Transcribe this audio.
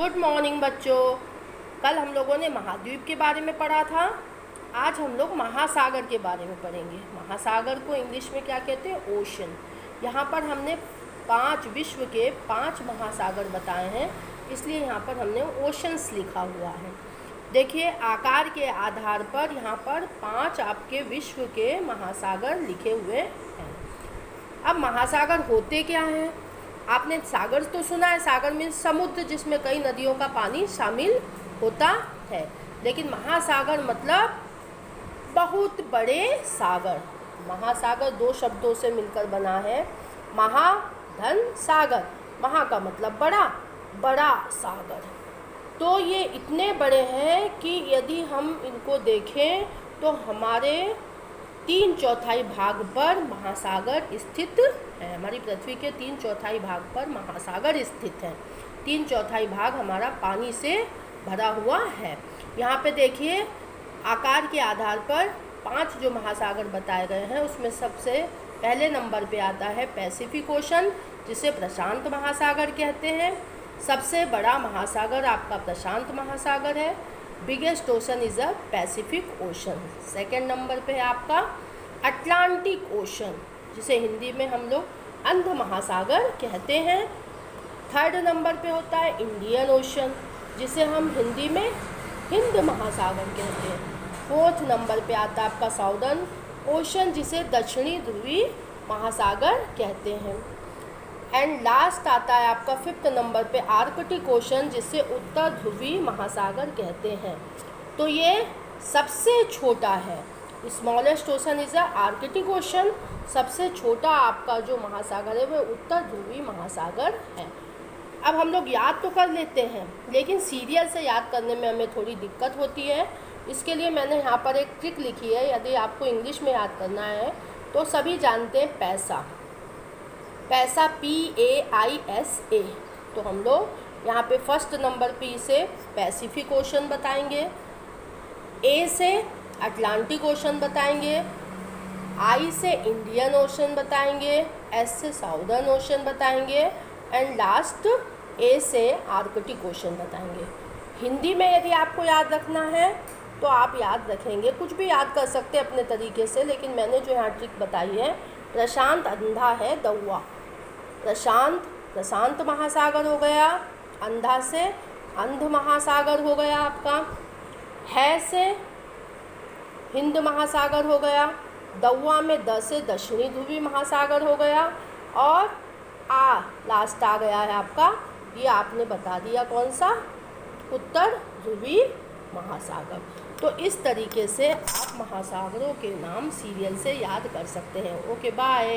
Good morning बच्चों। कल हम लोगों ने महाद्वीप के बारे में पढ़ा था। आज हम लोग महासागर के बारे में पढ़ेंगे। महासागर को इंग्लिश में क्या कहते हैं? ओशन। यहाँ पर हमने 5 विश्व के 5 महासागर बताए हैं, इसलिए यहाँ पर हमने ओशंस लिखा हुआ है। देखिए, आकार के आधार पर यहाँ पर 5 आपके विश्व के महासागर लिखे हुए हैं। अब महासागर होते क्या हैं? आपने सागर तो सुना है, सागर मीन्स समुद्र जिसमें कई नदियों का पानी शामिल होता है, लेकिन महासागर मतलब बहुत बड़े सागर। महासागर 2 शब्दों से मिलकर बना है, महा धन सागर। महा का मतलब बड़ा, बड़ा सागर। तो ये इतने बड़े हैं कि यदि हम इनको देखें तो हमारे 3/4 भाग पर महासागर स्थित है। हमारी पृथ्वी के 3/4 भाग पर महासागर स्थित है। 3/4 भाग हमारा पानी से भरा हुआ है। यहाँ पे देखिए, आकार के आधार पर 5 जो महासागर बताए गए हैं उसमें सबसे पहले नंबर पे आता है पैसिफिक ओशन, जिसे प्रशांत महासागर कहते हैं। सबसे बड़ा महासागर आपका प्रशांत महासागर है। Biggest ocean is a Pacific ocean. Second number पे है आपका अटलांटिक ओशन, जिसे हिंदी में हम लोग अंध महासागर कहते हैं। थर्ड नंबर पे होता है इंडियन ओशन, जिसे हम हिंदी में हिंद महासागर कहते हैं। फोर्थ नंबर पे आता है आपका साउदर्न ओशन, जिसे दक्षिणी ध्रुवी महासागर कहते हैं। एंड लास्ट आता है आपका 5th नंबर पे आर्कटिक ओशन, जिसे उत्तर ध्रुवी महासागर कहते हैं। तो ये सबसे छोटा है। Smallest ocean is a Arctic ocean. सबसे छोटा आपका जो महासागर है वो उत्तर ध्रुवी महासागर है। अब हम लोग याद तो कर लेते हैं, लेकिन सीरियल से याद करने में हमें थोड़ी दिक्कत होती है। इसके लिए मैंने यहाँ पर एक ट्रिक लिखी है। यदि आपको इंग्लिश में याद करना है तो सभी जानते हैं पैसा, पैसा PAISA। तो हम लोग यहाँ पे फर्स्ट नंबर पे इसे पैसिफिक ओशन बताएंगे, A से अटलांटिक ओशन बताएंगे, I से इंडियन ओशन बताएंगे, S से साउदर्न ओशन बताएंगे, एंड लास्ट A से आर्कटिक ओशन बताएंगे। हिंदी में यदि आपको याद रखना है तो आप याद रखेंगे, कुछ भी याद कर सकते हैं अपने तरीके से, लेकिन मैंने जो यहाँ ट्रिक बताई है, प्रशांत अंधा है दौआ। प्रशांत महासागर हो गया, अंधा से अंध महासागर हो गया आपका, है से हिंद महासागर हो गया, दौआ में द से दक्षिणी ध्रुवी महासागर हो गया, और आ लास्ट आ गया है आपका, ये आपने बता दिया कौन सा, उत्तर ध्रुवी महासागर। तो इस तरीके से आप महासागरों के नाम सीरियल से याद कर सकते हैं। Okay, bye.